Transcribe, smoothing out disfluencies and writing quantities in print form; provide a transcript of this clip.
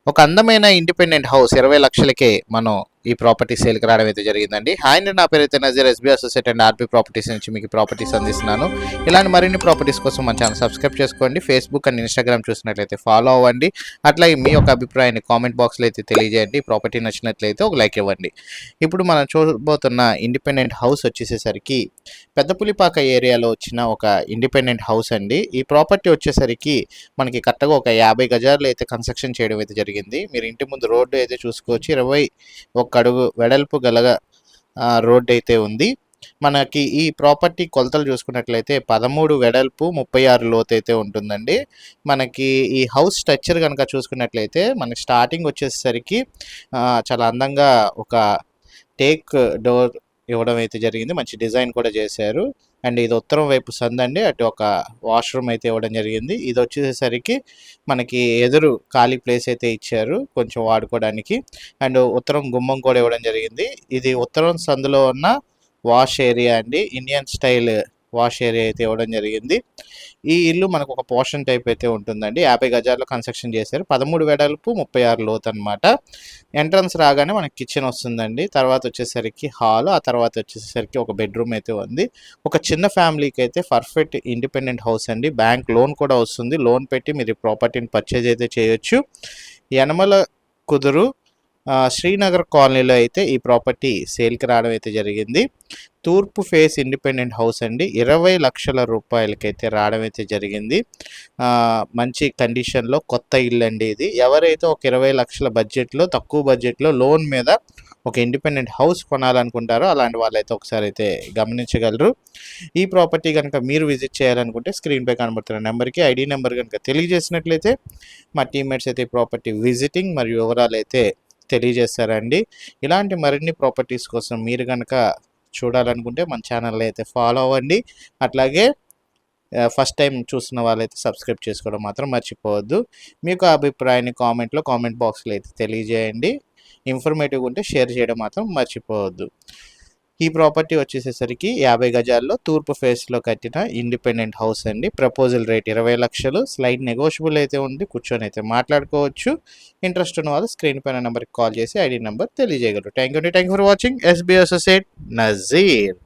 ఒక అందమైన independent house 20 లక్షలకే మనం ఈ ప్రాపర్టీ సేల్కి రావడం అయితే జరిగిందండి. హాయ్ అండి, నా పేరైతే Nazir, SB associate and RB properties నుంచి మీకు ప్రాపర్టీస్ అందిస్తున్నాను. ఇలాంటి మరిన్ని ప్రాపర్టీస్ కోసం మన ఛానల్ సబ్స్క్రైబ్ చేసుకోండి. ఫేస్బుక్ అండ్ ఇన్స్టాగ్రామ్ చూసినట్లయితే ఫాలో అవ్వండి. అట్లాగే మీ యొక్క అభిప్రాయాన్ని కామెంట్ బాక్స్లో అయితే తెలియజేయండి. ప్రాపర్టీ నచ్చినట్లయితే ఒక లైక్ ఇవ్వండి. ఇప్పుడు మనం చూడబోతున్న ఇండిపెండెంట్ హౌస్ వచ్చేసేసరికి పెద్దపులిపాక ఏరియాలో వచ్చిన ఒక ఇండిపెండెంట్ హౌస్ అండి. ఈ ప్రాపర్టీ వచ్చేసరికి మనకి కరెక్ట్గా ఒక 50 గజాలు అయితే కన్స్ట్రక్షన్ చేయడం అయితే జరిగింది. మీరు ఇంటి ముందు రోడ్డు అయితే చూసుకోవచ్చు. 21 అడుగు వెడల్పు గల రోడ్డు అయితే ఉంది. మనకి ఈ ప్రాపర్టీ కొలతలు చూసుకున్నట్లయితే 13 వెడల్పు 36 లోతు అయితే ఉంటుందండి. మనకి ఈ హౌస్ స్ట్రక్చర్ కనుక చూసుకున్నట్లయితే మనకి స్టార్టింగ్ వచ్చేసరికి చాలా అందంగా ఒక టేక్ డోర్ ఇవ్వడం అయితే జరిగింది. మంచి డిజైన్ కూడా చేశారు. అండ్ ఇది ఉత్తరం వైపు సందండి. అటు ఒక వాష్రూమ్ అయితే ఇవ్వడం జరిగింది. ఇది వచ్చేసరికి మనకి ఎదురు ఖాళీ ప్లేస్ అయితే ఇచ్చారు కొంచెం వాడుకోవడానికి. అండ్ ఉత్తరం గుమ్మం కూడా ఇవ్వడం జరిగింది. ఇది ఉత్తరం సందులో ఉన్న వాష్ ఏరియా అండి. ఇండియన్ స్టైల్ వాష్ ఏరియా అయితే ఇవ్వడం జరిగింది. ఈ ఇల్లు మనకు ఒక పోర్షన్ టైప్ అయితే ఉంటుందండి. 50 గజాల్లో కన్స్ట్రక్షన్ చేశారు. 13 వెడల్పు 36 లోతు అనమాట. ఎంట్రన్స్ రాగానే మనకి కిచెన్ వస్తుందండి. తర్వాత వచ్చేసరికి హాల్, ఆ తర్వాత వచ్చేసరికి ఒక బెడ్రూమ్ అయితే ఉంది. ఒక చిన్న ఫ్యామిలీకి అయితే పర్ఫెక్ట్ ఇండిపెండెంట్ హౌస్ అండి. బ్యాంక్ లోన్ కూడా వస్తుంది. లోన్ పెట్టి మీరు ప్రాపర్టీని పర్చేజ్ అయితే చేయొచ్చు. యనమల కుదురు శ్రీనగర్ కాలనీలో అయితే ఈ ప్రాపర్టీ సేల్కి రావడం అయితే జరిగింది. తూర్పు ఫేస్ ఇండిపెండెంట్ హౌస్ అండి. 20 లక్షల రూపాయలకైతే రావడం అయితే జరిగింది. మంచి కండిషన్లో కొత్త ఇల్లు అండి ఇది. ఎవరైతే ఒక 20 లక్షల బడ్జెట్లో, తక్కువ బడ్జెట్లో లోన్ మీద ఒక ఇండిపెండెంట్ హౌస్ కొనాలనుకుంటారో అలాంటి వాళ్ళైతే ఒకసారి అయితే గమనించగలరు. ఈ ప్రాపర్టీ కనుక మీరు విజిట్ చేయాలనుకుంటే స్క్రీన్పై కనబడుతున్న నెంబర్కి ఐడి నెంబర్ కనుక తెలియజేసినట్లయితే మా టీమ్మేట్స్ అయితే ఈ ప్రాపర్టీ విజిటింగ్ మరియు వివరాలు అయితే తెలియజేస్తారండి. ఇలాంటి మరిన్ని ప్రాపర్టీస్ కోసం మీరు కనుక చూడాలనుకుంటే మన ఛానల్ అయితే ఫాలో అవ్వండి. అట్లాగే ఫస్ట్ టైం చూస్తున్న వాళ్ళైతే సబ్స్క్రైబ్ చేసుకోవడం మాత్రం మర్చిపోవద్దు. మీకు అభిప్రాయాన్ని కామెంట్ బాక్స్లో అయితే తెలియజేయండి. ఇన్ఫర్మేటివ్గా ఉంటే షేర్ చేయడం మాత్రం మర్చిపోవద్దు. ఈ ప్రాపర్టీ వచ్చేసేసరికి 50 గజాల్లో తూర్పు ఫేస్లో కట్టిన ఇండిపెండెంట్ హౌస్ అండి. ప్రపోజల్ రేట్ 20 లక్షలు. స్లైడ్ నెగోషియబుల్ అయితే ఉంది. కూర్చొని అయితే మాట్లాడుకోవచ్చు. ఇంట్రెస్ట్ ఉన్న వాళ్ళు స్క్రీన్ పైన నెంబర్కి కాల్ చేసి ఐడి నెంబర్ తెలియజేయగలరు. Thank you for watching. SB associate Nazir.